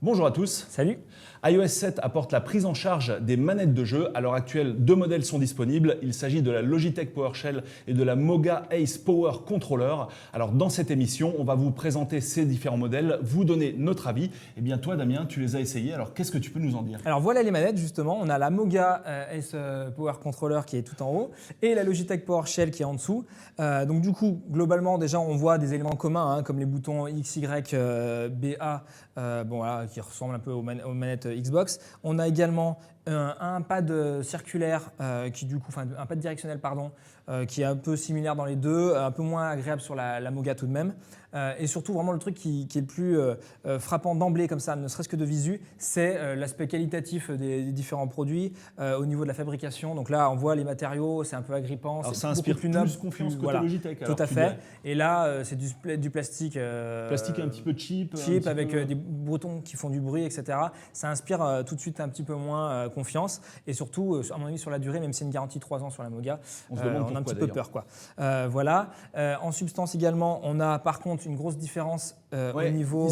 Bonjour à tous. Salut. iOS 7 apporte la prise en charge des manettes de jeu. À l'heure actuelle, deux modèles sont disponibles. Il s'agit de la Logitech PowerShell et de la Moga Ace Power Controller. Alors dans cette émission, on va vous présenter ces différents modèles, vous donner notre avis. Et bien toi Damien, tu les as essayés. Alors qu'est-ce que tu peux nous en dire? Alors voilà les manettes justement. On a la Moga Ace Power Controller qui est tout en haut et la Logitech PowerShell qui est en dessous. Donc du coup, globalement déjà on voit des éléments communs comme les boutons X, Y, BA qui ressemblent un peu aux manettes Xbox. On a également un pad circulaire un pad directionnel qui est un peu similaire dans les deux, un peu moins agréable sur la Moga tout de même. Et surtout vraiment le truc qui est le plus frappant d'emblée comme ça, ne serait-ce que de visu, c'est l'aspect qualitatif des différents produits au niveau de la fabrication. Donc là on voit les matériaux, c'est un peu agrippant, alors, c'est ça inspire beaucoup plus noble, confiance côté Logitech. Tout à fait. Et là c'est du plastique. Plastique un petit peu cheap. Avec des boutons qui font du bruit, etc. Ça inspire tout de suite un petit peu moins confiance. Et surtout, à mon avis, sur la durée, même si c'est une garantie 3 ans sur la Moga, on a un petit peu peur. Voilà. En substance également, on a par contre une grosse différence au niveau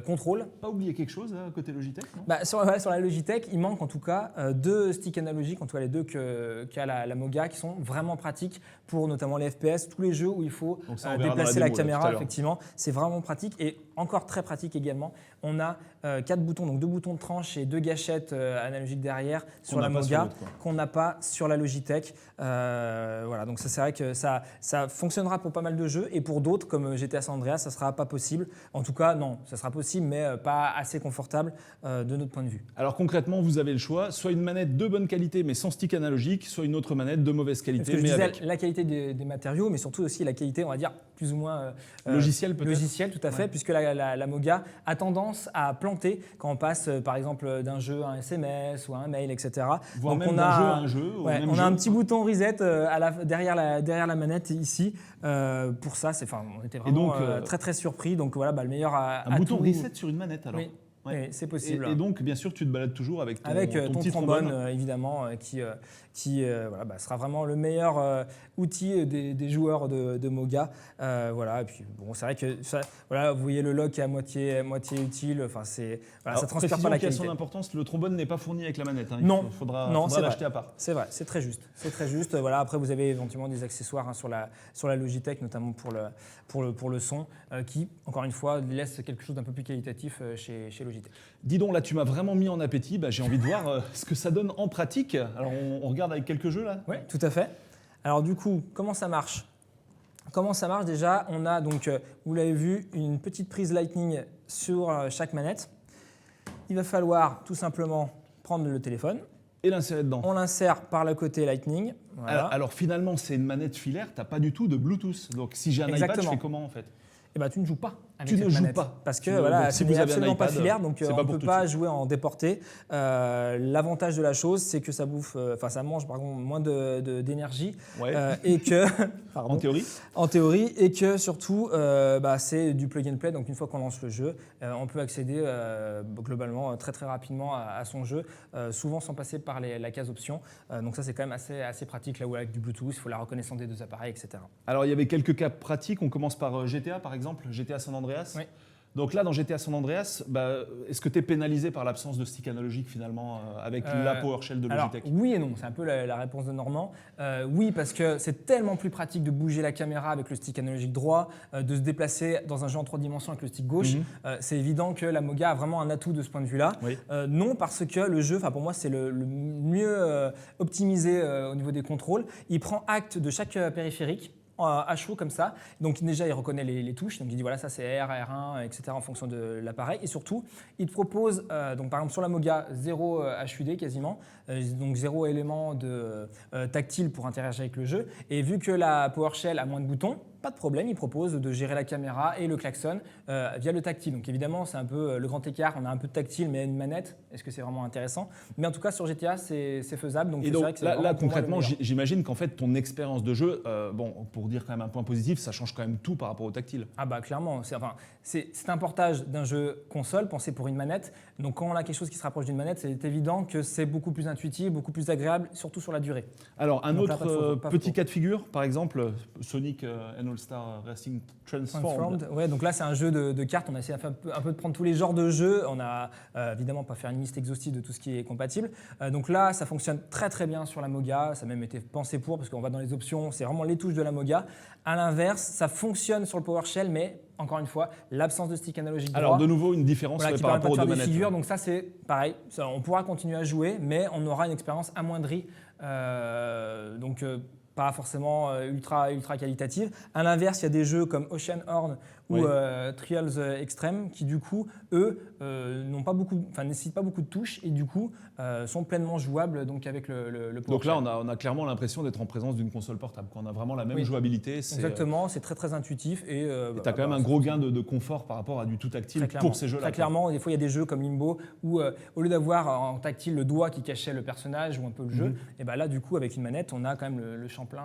contrôle. Pas oublier quelque chose côté Logitech, non? Sur la Logitech, il manque en tout cas deux sticks analogiques, en tout cas les deux qu'a la Moga, qui sont vraiment pratiques pour notamment les FPS, tous les jeux où il faut déplacer la caméra, effectivement. C'est vraiment pratique et encore très pratique également. On a 4 boutons, donc 2 boutons de tranche et 2 gâchettes analogiques derrière sur la Moga qu'on n'a pas sur la Logitech. Voilà, donc ça c'est vrai que ça fonctionnera pour pas mal de jeux et pour d'autres comme GTA San Andreas, ça ne sera pas possible. En tout cas, non, ça sera possible mais pas assez confortable de notre point de vue. Alors concrètement, vous avez le choix, soit une manette de bonne qualité mais sans stick analogique, soit une autre manette de mauvaise qualité mais avec. La qualité des matériaux, mais surtout aussi la qualité, on va dire, plus ou moins logiciel peut-être. Logiciel, tout à fait, puisque la Moga a tendance à planter quand on passe par exemple d'un jeu à un SMS ou à un mail, etc. Voire donc même d'un jeu à un jeu. On a un petit bouton reset derrière la manette ici. Pour ça, on était vraiment très très surpris. Donc voilà, le meilleur un bouton reset sur une manette alors. Oui. Oui, c'est possible. Et donc, bien sûr, tu te balades toujours avec ton petit trombone, évidemment, qui sera vraiment le meilleur outil des joueurs de Moga. Et puis, c'est vrai que vous voyez le lock qui est à moitié utile. Ça transpire pas la qualité. Son importance, le trombone n'est pas fourni avec la manette. Il faudra l'acheter à part. C'est vrai, c'est très juste. Après, vous avez éventuellement des accessoires sur la Logitech, notamment pour le son, qui, encore une fois, laisse quelque chose d'un peu plus qualitatif chez Logitech. Dis donc, là, tu m'as vraiment mis en appétit. J'ai envie de voir ce que ça donne en pratique. Alors, on regarde avec quelques jeux, là? Oui, tout à fait. Alors, du coup, comment ça marche? Déjà, on a donc, vous l'avez vu, une petite prise Lightning sur chaque manette. Il va falloir tout simplement prendre le téléphone. Et l'insérer dedans. On l'insère par le côté Lightning. Voilà. Alors, finalement, c'est une manette filaire. Tu n'as pas du tout de Bluetooth. Donc, si j'ai un iPad, je fais comment, en fait? Tu ne joues pas avec cette manette. Tu ne joues pas. Parce que si vous avez absolument un iPad, pas filaire, donc on ne peut pas jouer en déporté. L'avantage de la chose, c'est que ça mange moins d'énergie. Et que, en théorie, et que surtout, c'est du plug and play. Donc une fois qu'on lance le jeu, on peut accéder globalement très très rapidement à son jeu, souvent sans passer par la case options. Donc ça, c'est quand même assez pratique là où avec du Bluetooth, il faut la reconnaissance des deux appareils, etc. Alors il y avait quelques cas pratiques. On commence par GTA par exemple. GTA San Andreas. Oui. Donc là, dans GTA San Andreas, est-ce que tu es pénalisé par l'absence de stick analogique finalement avec la PowerShell de Logitech? Alors, oui et non, c'est un peu la réponse de Normand. Oui, parce que c'est tellement plus pratique de bouger la caméra avec le stick analogique droit, de se déplacer dans un jeu en 3 dimensions avec le stick gauche. C'est évident que la Moga a vraiment un atout de ce point de vue-là. Oui. Non, parce que le jeu, pour moi, c'est le mieux optimisé au niveau des contrôles. Il prend acte de chaque périphérique à chaud comme ça. Donc déjà, il reconnaît les touches. Donc il dit voilà, ça c'est R, R1, etc. en fonction de l'appareil. Et surtout, il te propose, donc par exemple sur la Moga, 0 HUD quasiment, donc 0 élément de tactile pour interagir avec le jeu. Et vu que la PowerShell a moins de boutons, pas de problème, il propose de gérer la caméra et le klaxon via le tactile. Donc évidemment, c'est un peu le grand écart. On a un peu de tactile, mais une manette, est-ce que c'est vraiment intéressant? Mais en tout cas, sur GTA, c'est faisable. Donc, et donc vrai que là concrètement, j'imagine qu'en fait, ton expérience de jeu, pour dire quand même un point positif, ça change quand même tout par rapport au tactile. Ah clairement. C'est un portage d'un jeu console pensé pour une manette. Donc quand on a quelque chose qui se rapproche d'une manette, c'est évident que c'est beaucoup plus intuitif, beaucoup plus agréable, surtout sur la durée. Alors un autre petit cas de figure, par exemple, Sonic and All-Star Racing Transformed. Transformed. Ouais, donc là, c'est un jeu de cartes. On a essayé un peu de prendre tous les genres de jeux. On a évidemment pas faire une liste exhaustive de tout ce qui est compatible. Donc là, ça fonctionne très très bien sur la Moga. Ça a même été pensé pour, parce qu'on va dans les options, c'est vraiment les touches de la Moga. À l'inverse, ça fonctionne sur le PowerShell, mais encore une fois, l'absence de stick analogique droit. Alors de nouveau, une différence Voilà, qui par permet rapport pas aux de deux faire des manettes. figures. Donc ça, c'est pareil. Ça, on pourra continuer à jouer, mais on aura une expérience amoindrie. Pas forcément ultra qualitative. À l'inverse, il y a des jeux comme Ocean Horn ou Oui. Trials Extreme qui, du coup, eux, nécessitent pas beaucoup de touches et, du coup, sont pleinement jouables donc, avec le Donc là, PowerShell. on a clairement l'impression d'être en présence d'une console portable. On a vraiment la même Oui. jouabilité. Exactement, c'est très très intuitif. Et Tu as quand même un gros gain de confort par rapport à du tout tactile pour ces jeux-là. Très clairement, des fois il y a des jeux comme Limbo où au lieu d'avoir en tactile le doigt qui cachait le personnage ou un peu le jeu, et ben là du coup avec une manette on a quand même le champ plein,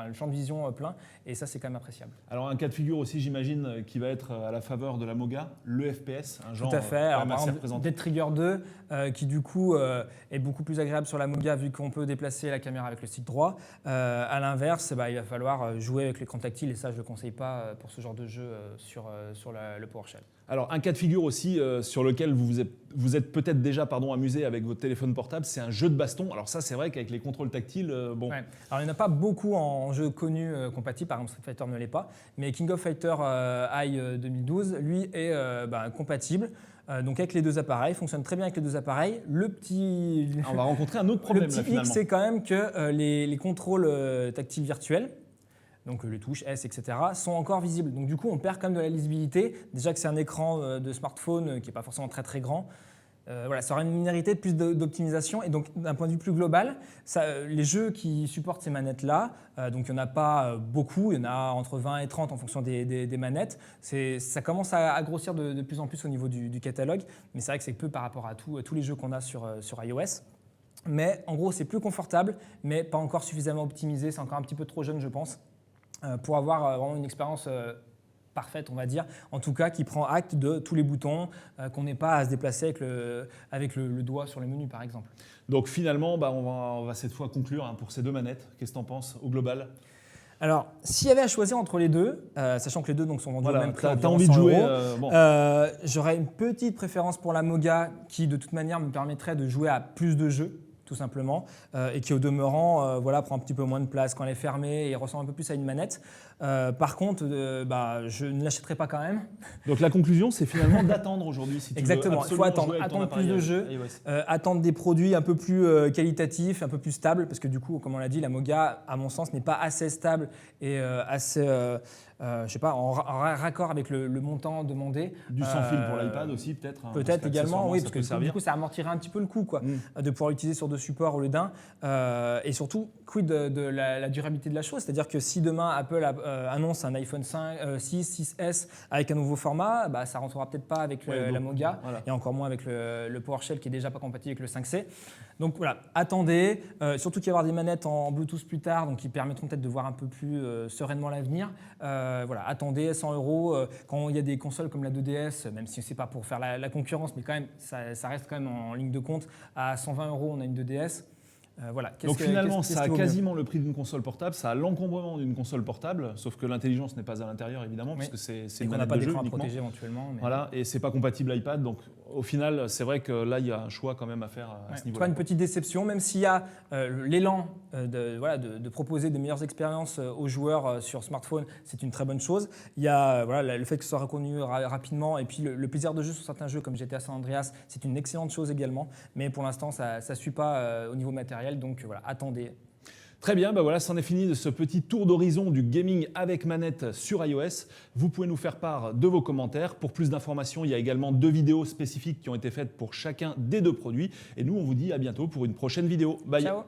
le champ de vision plein, et ça c'est quand même appréciable. Alors un cas de figure aussi, j'imagine, qui va être à la faveur de la Moga, le FPS, un genre Tout à fait. quand Alors, même par assez exemple, représenté. Dead Trigger 2 qui du coup est beaucoup plus agréable sur la Moga vu qu'on peut déplacer la caméra avec le stick droit. À l'inverse, il va falloir jouer avec l'écran tactile, et ça je ne le conseille pas pour ce genre de jeu sur le PowerShell. Alors un cas de figure aussi sur lequel vous êtes peut-être déjà amusé avec votre téléphone portable, c'est un jeu de baston. Alors ça c'est vrai qu'avec les contrôles tactiles, bon. Ouais. Alors il n'y en a pas beaucoup en jeux connus compatibles, par exemple Street Fighter ne l'est pas, mais King of Fighter High 2012, lui est compatible. Donc avec les deux appareils, fonctionne très bien avec les deux appareils. On va rencontrer un autre problème le petit là finalement. hic, c'est quand même que les contrôles tactiles virtuels, donc les touches S, etc., sont encore visibles. Donc du coup, on perd quand même de la lisibilité. Déjà que c'est un écran de smartphone qui n'est pas forcément très très grand. Ça aura une minorité de plus d'optimisation. Et donc d'un point de vue plus global, les jeux qui supportent ces manettes-là, donc il n'y en a pas beaucoup, il y en a entre 20 et 30 en fonction des manettes. Ça commence à grossir de plus en plus au niveau du catalogue, mais c'est vrai que c'est peu par rapport à tous les jeux qu'on a sur iOS. Mais en gros, c'est plus confortable, mais pas encore suffisamment optimisé. C'est encore un petit peu trop jeune, je pense, pour avoir vraiment une expérience parfaite, on va dire. En tout cas, qui prend acte de tous les boutons, qu'on n'ait pas à se déplacer avec le doigt sur les menus, par exemple. Donc finalement, on va cette fois conclure pour ces deux manettes. Qu'est-ce que tu en penses au global ? Alors, s'il y avait à choisir entre les deux, sachant que les deux donc, sont vendus au même prix, t'as environ envie de 100 jouer €, j'aurais une petite préférence pour la Moga qui, de toute manière, me permettrait de jouer à plus de jeux, tout simplement, et qui, au demeurant, prend un petit peu moins de place quand elle est fermée et ressemble un peu plus à une manette. Par contre, je ne l'achèterai pas quand même. Donc la conclusion, c'est finalement d'attendre aujourd'hui. Si tu Exactement, il faut attendre plus de jeux, attendre des produits un peu plus qualitatifs, un peu plus stables, parce que du coup, comme on l'a dit, la Moga, à mon sens, n'est pas assez stable et assez, en raccord avec le montant demandé. Du sans fil pour l'iPad aussi, peut-être. Peut-être également, oui, parce que du coup, ça amortirait un petit peu le coût, de pouvoir l'utiliser sur deux supports au lieu d'un. Et surtout, quid de la durabilité de la chose, c'est-à-dire que si demain Apple annonce un iPhone 6, 6S avec un nouveau format, ça ne rentrera peut-être pas avec la Moga, voilà. et encore moins avec le PowerShell qui est déjà pas compatible avec le 5C. Donc voilà, attendez, surtout qu'il va y avoir des manettes en Bluetooth plus tard, donc qui permettront peut-être de voir un peu plus sereinement l'avenir. Attendez 100 €, quand il y a des consoles comme la 2DS, même si ce n'est pas pour faire la concurrence, mais quand même, ça reste quand même en ligne de compte. À 120 €, on a une 2DS. Donc finalement, ça a quasiment le prix d'une console portable, ça a l'encombrement d'une console portable, sauf que l'intelligence n'est pas à l'intérieur évidemment, puisque c'est une manette de jeu uniquement. On n'a pas d'écran à protéger éventuellement. Mais... Voilà, et c'est pas compatible iPad, donc au final, c'est vrai que là, il y a un choix quand même à faire à ce niveau-là. Une petite déception, même s'il y a l'élan de proposer de meilleures expériences aux joueurs sur smartphone, c'est une très bonne chose. Il y a le fait que ce soit reconnu rapidement, et puis le plaisir de jeu sur certains jeux comme GTA San Andreas, c'est une excellente chose également. Mais pour l'instant, ça ne suit pas au niveau matériel, donc attendez. Très bien, c'en est fini de ce petit tour d'horizon du gaming avec manette sur iOS. Vous pouvez nous faire part de vos commentaires. Pour plus d'informations, il y a également 2 vidéos spécifiques qui ont été faites pour chacun des 2 produits. Et nous, on vous dit à bientôt pour une prochaine vidéo. Bye. Ciao.